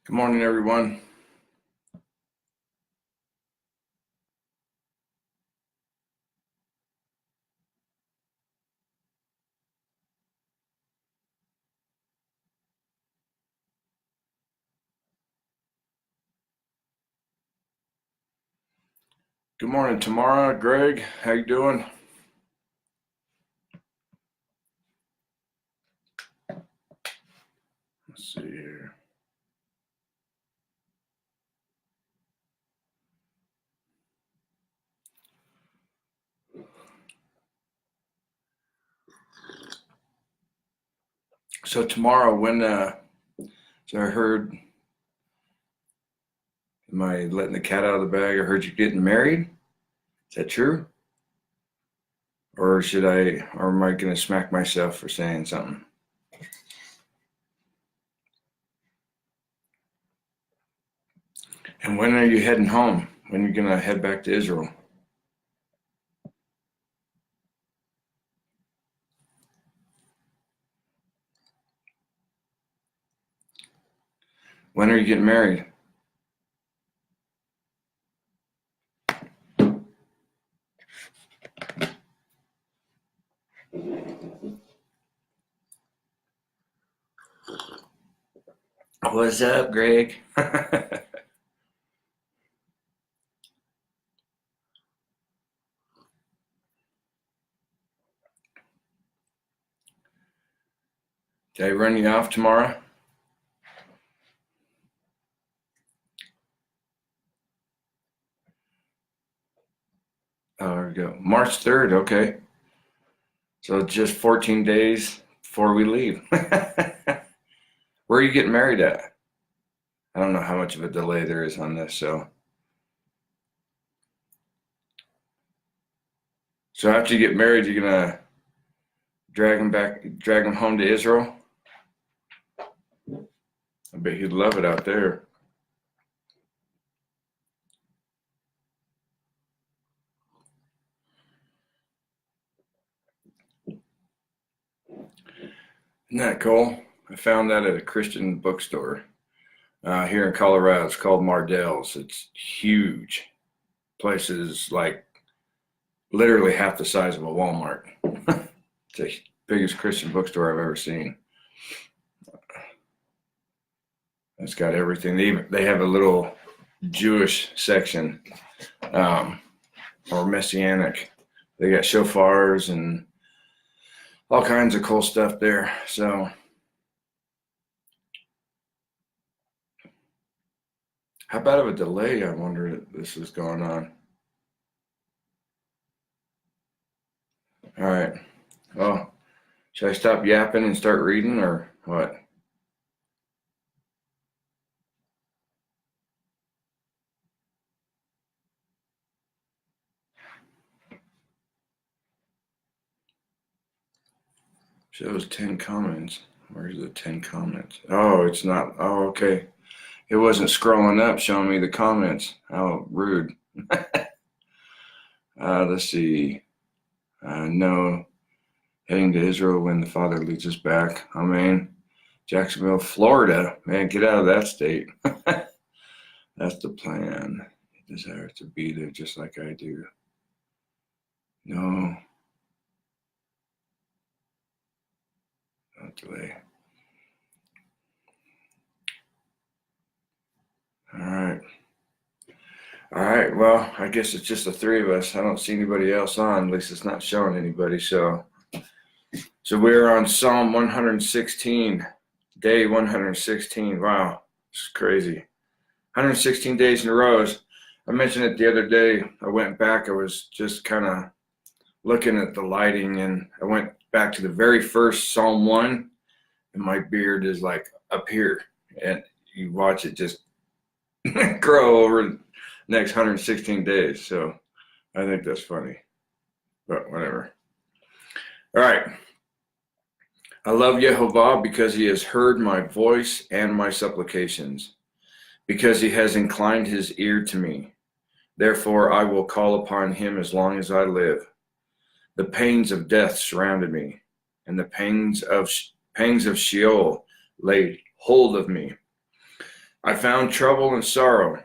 Good morning, everyone. Good morning, Tamara, Greg. How you doing? Let's see here. So tomorrow, so I heard, am I letting the cat out of the bag? I heard you're getting married. Is that true? Or am I going to smack myself for saying something? And when are you heading home? When are you going to head back to Israel? When are you getting married? What's up, Greg? Did I run you off tomorrow? Oh, there we go. March 3rd, okay. So just 14 days before we leave. Where are you getting married at? I don't know how much of a delay there is on this. So after you get married, you're gonna drag him home to Israel. I bet he'd love it out there. Isn't that cool? I found that at a Christian bookstore here in Colorado. It's called Mardell's. It's huge. Places like literally half the size of a Walmart. It's the biggest Christian bookstore I've ever seen. It's got everything. They have a little Jewish section, or Messianic. They got shofars and all kinds of cool stuff there. So how bad of a delay, I wonder, that this is going on. All right. Well, should I stop yapping and start reading or what? Shows 10 comments. Where's the 10 comments? Oh, it's not. Oh, okay. It wasn't scrolling up showing me the comments. How rude. Let's see. No, heading to Israel when the Father leads us back. Amen. Jacksonville, Florida. Man, get out of that state. That's the plan. He desires to be there just like I do. No, not delay. All right. All right. Well, I guess it's just the three of us. I don't see anybody else on. At least it's not showing anybody. So we're on Psalm 116, day 116. Wow, it's crazy. 116 days in a row. I mentioned it the other day. I went back. I was just kind of looking at the lighting, and I went back to the very first Psalm 1, and my beard is like up here, and you watch it just grow over the next 116 days. So I think that's funny, but whatever. All right. I love Yehovah because he has heard my voice and my supplications, because he has inclined his ear to me. Therefore I will call upon him as long as I live. The pains of death surrounded me, and the pangs of Sheol laid hold of me. I found trouble and sorrow.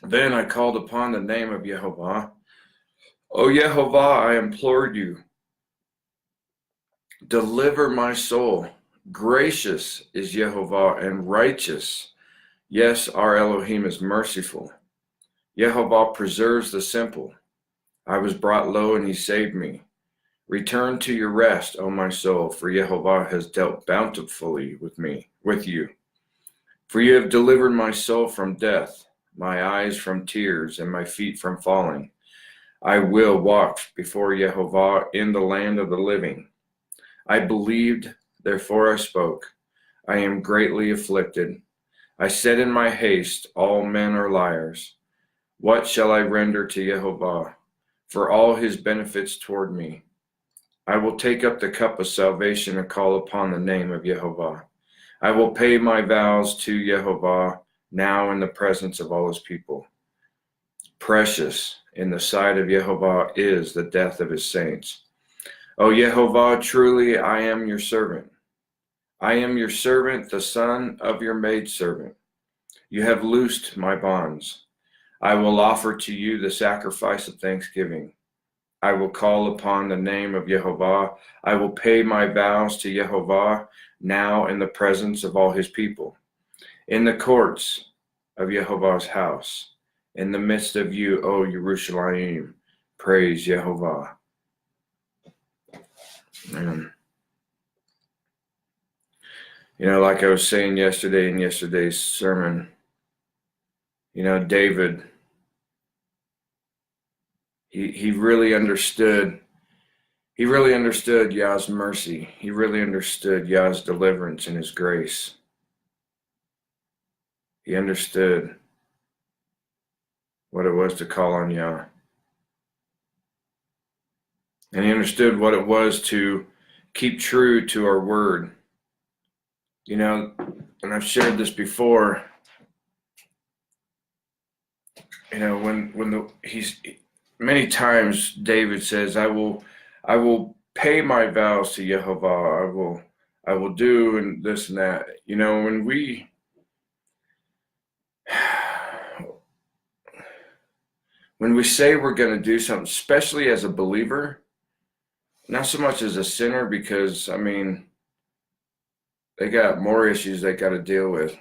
Then I called upon the name of Yehovah. O Yehovah, I implored you. Deliver my soul. Gracious is Yehovah and righteous. Yes, our Elohim is merciful. Yehovah preserves the simple. I was brought low and he saved me. Return to your rest, O my soul, for Yehovah has dealt bountifully with you. For you have delivered my soul from death, my eyes from tears, and my feet from falling. I will walk before Yehovah in the land of the living. I believed, therefore I spoke. I am greatly afflicted. I said in my haste, all men are liars. What shall I render to Yehovah for all his benefits toward me? I will take up the cup of salvation and call upon the name of Yehovah. I will pay my vows to Yehovah now in the presence of all his people. Precious in the sight of Yehovah is the death of his saints. O Yehovah, truly I am your servant. I am your servant, the son of your maidservant. You have loosed my bonds. I will offer to you the sacrifice of thanksgiving. I will call upon the name of Yehovah. I will pay my vows to Yehovah now in the presence of all his people. In the courts of Yehovah's house, in the midst of you, O Yerushalayim, praise Yehovah. Like I was saying yesterday in yesterday's sermon, David, he really understood. He really understood Yah's mercy. He really understood Yah's deliverance and his grace. He understood what it was to call on Yah. And he understood what it was to keep true to our word. And I've shared this before. Many times David says, I will pay my vows to Yehovah. I will do and this and that. When we say we're going to do something, especially as a believer, not so much as a sinner, because they got more issues they got to deal with.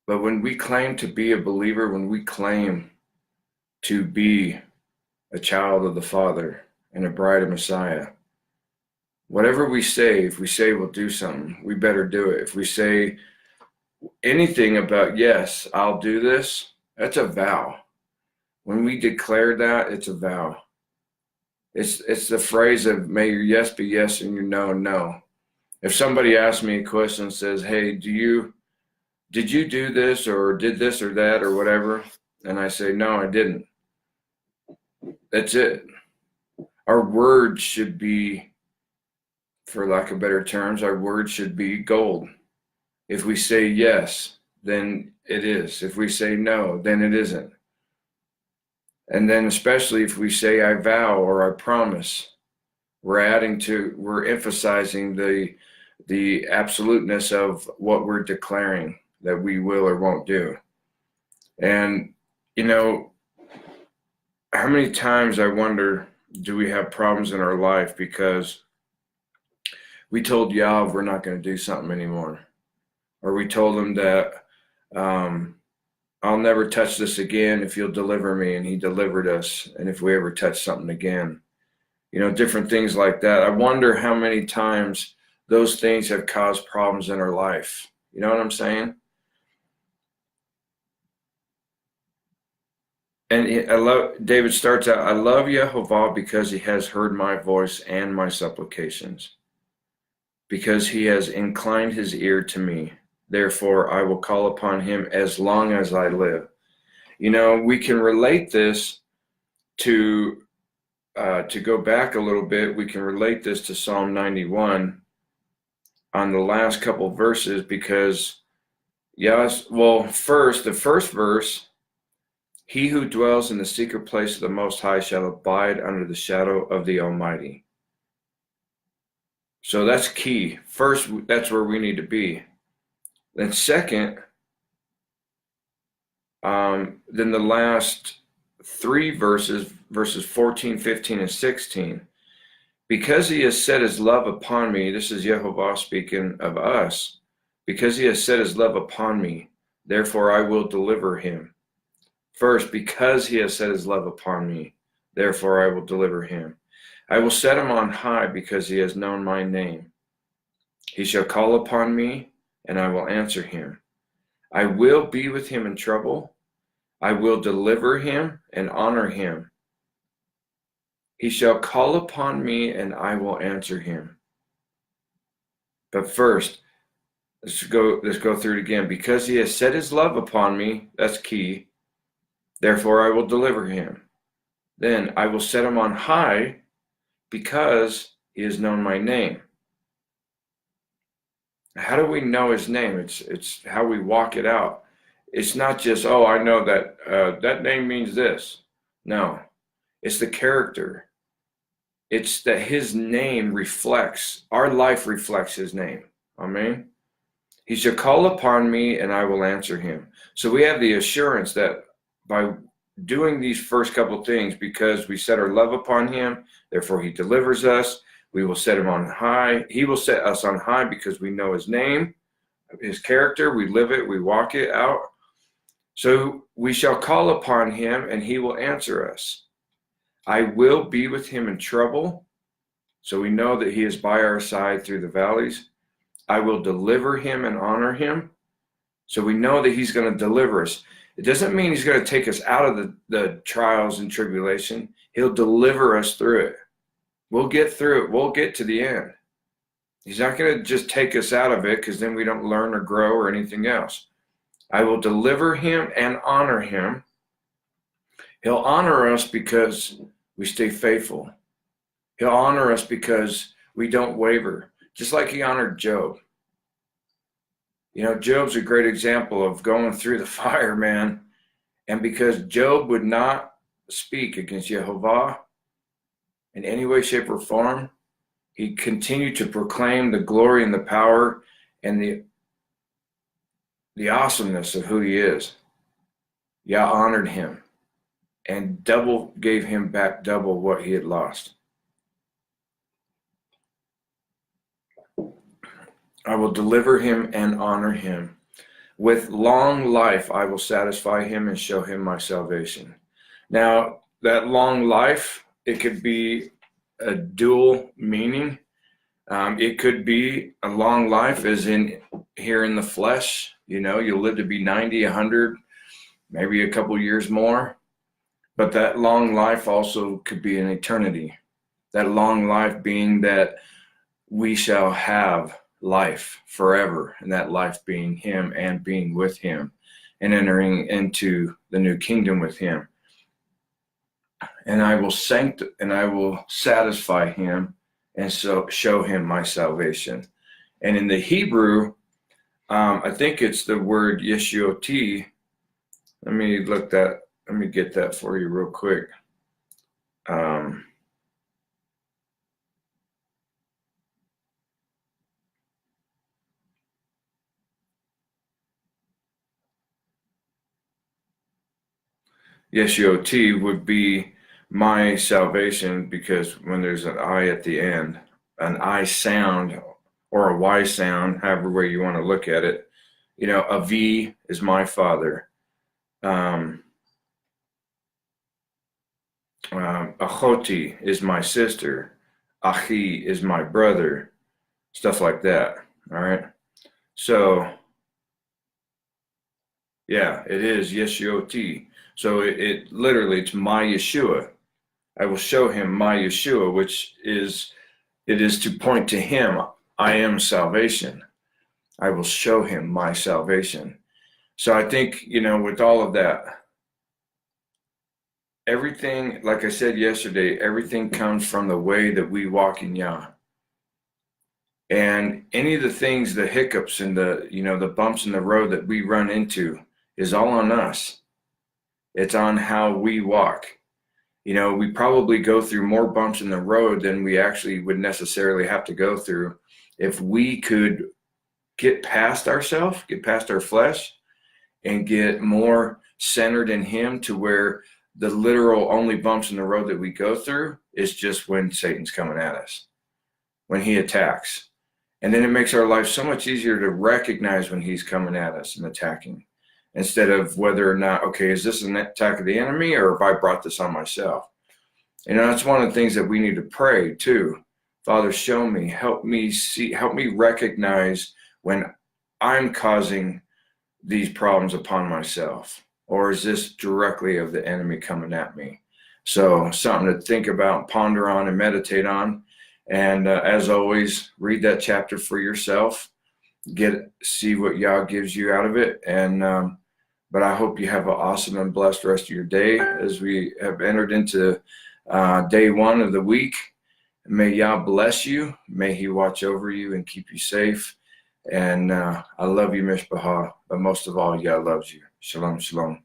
But when we claim to be a believer, when we claim to be a child of the Father and a bride of Messiah, whatever we say, if we say we'll do something, we better do it. If we say anything about, yes, I'll do this, that's a vow. When we declare that, it's a vow. It's the phrase of, may your yes be yes and your no, no. If somebody asks me a question and says, hey, did you do this or did this or that or whatever? And I say, no, I didn't. That's it. Our words should be, for lack of better terms, our words should be gold. If we say yes, then it is. If we say no, then it isn't. And then especially if we say I vow or I promise, we're emphasizing the absoluteness of what we're declaring that we will or won't do. And, how many times I wonder, do we have problems in our life because we told Yah we're not going to do something anymore? Or we told him that I'll never touch this again if you'll deliver me, and he delivered us. And if we ever touch something again, different things like that. I wonder how many times those things have caused problems in our life. You know what I'm saying? And David starts out, I love Yehovah because he has heard my voice and my supplications, because he has inclined his ear to me. Therefore, I will call upon him as long as I live. We can relate this to go back a little bit. We can relate this to Psalm 91 on the last couple verses, because the first verse, he who dwells in the secret place of the Most High shall abide under the shadow of the Almighty. So that's key. First, that's where we need to be. Then second, then the last three verses 14, 15, and 16. Because he has set his love upon me, this is Yehovah speaking of us, because he has set his love upon me, therefore I will deliver him. First, because he has set his love upon me, therefore I will deliver him. I will set him on high because he has known my name. He shall call upon me, and I will answer him. I will be with him in trouble. I will deliver him and honor him. He shall call upon me, and I will answer him. But first, let's go through it again. Because he has set his love upon me, that's key. Therefore, I will deliver him. Then I will set him on high because he has known my name. How do we know his name? It's how we walk it out. It's not just, oh, I know that that name means this. No, it's the character. It's that his name reflects, our life reflects his name. Amen. He shall call upon me and I will answer him. So we have the assurance that by doing these first couple things, because we set our love upon him, therefore he delivers us. We will set him on high. He will set us on high because we know his name, his character. We live it. We walk it out. So we shall call upon him and he will answer us. I will be with him in trouble. So we know that he is by our side through the valleys. I will deliver him and honor him. So we know that he's going to deliver us. It doesn't mean he's going to take us out of the trials and tribulation. He'll deliver us through it. We'll get through it. We'll get to the end. He's not going to just take us out of it because then we don't learn or grow or anything else. I will deliver him and honor him. He'll honor us because we stay faithful. He'll honor us because we don't waver, just like he honored Job. You know, Job's a great example of going through the fire, man. And because Job would not speak against Yehovah in any way, shape, or form, he continued to proclaim the glory and the power and the awesomeness of who he is. Yah honored him and gave him back double what he had lost. I will deliver him and honor him. With long life, I will satisfy him and show him my salvation. Now, that long life, it could be a dual meaning. It could be a long life as in here in the flesh. You know, you'll live to be 90, 100, maybe a couple years more. But that long life also could be an eternity. That long life being that we shall have life forever, and that life being him and being with him and entering into the new kingdom with him. And I will satisfy him and so show him my salvation. And in the Hebrew, I think it's the word Yeshuoti. Let me get that for you real quick. Yeshuoti would be my salvation, because when there's an I at the end, an I sound or a Y sound, however way you want to look at it, you know, Avi is my father. Achoti is my sister. Achi is my brother. Stuff like that. All right. So, yeah, it is Yeshuoti. So it literally, it's my Yeshua. I will show him my Yeshua, which is, it is to point to him. I am salvation. I will show him my salvation. So I think, you know, with all of that, everything, like I said yesterday, everything comes from the way that we walk in Yah. And any of the things, the hiccups and the bumps in the road that we run into is all on us. It's on how we walk. You know, we probably go through more bumps in the road than we actually would necessarily have to go through if we could get past ourselves, get past our flesh, and get more centered in him, to where the literal only bumps in the road that we go through is just when Satan's coming at us, when he attacks. And then it makes our life so much easier to recognize when he's coming at us and attacking, instead of whether or not, okay, is this an attack of the enemy, or have I brought this on myself? And that's one of the things that we need to pray too. Father, show me, help me see, help me recognize when I'm causing these problems upon myself, or is this directly of the enemy coming at me? So something to think about, ponder on, and meditate on. And as always, read that chapter for yourself, see what Yah gives you out of it. And but I hope you have an awesome and blessed rest of your day, as we have entered into day 1 of the week. May Yah bless you. May he watch over you and keep you safe. And I love you, Mishpachah, but most of all, Yah loves you. Shalom, shalom.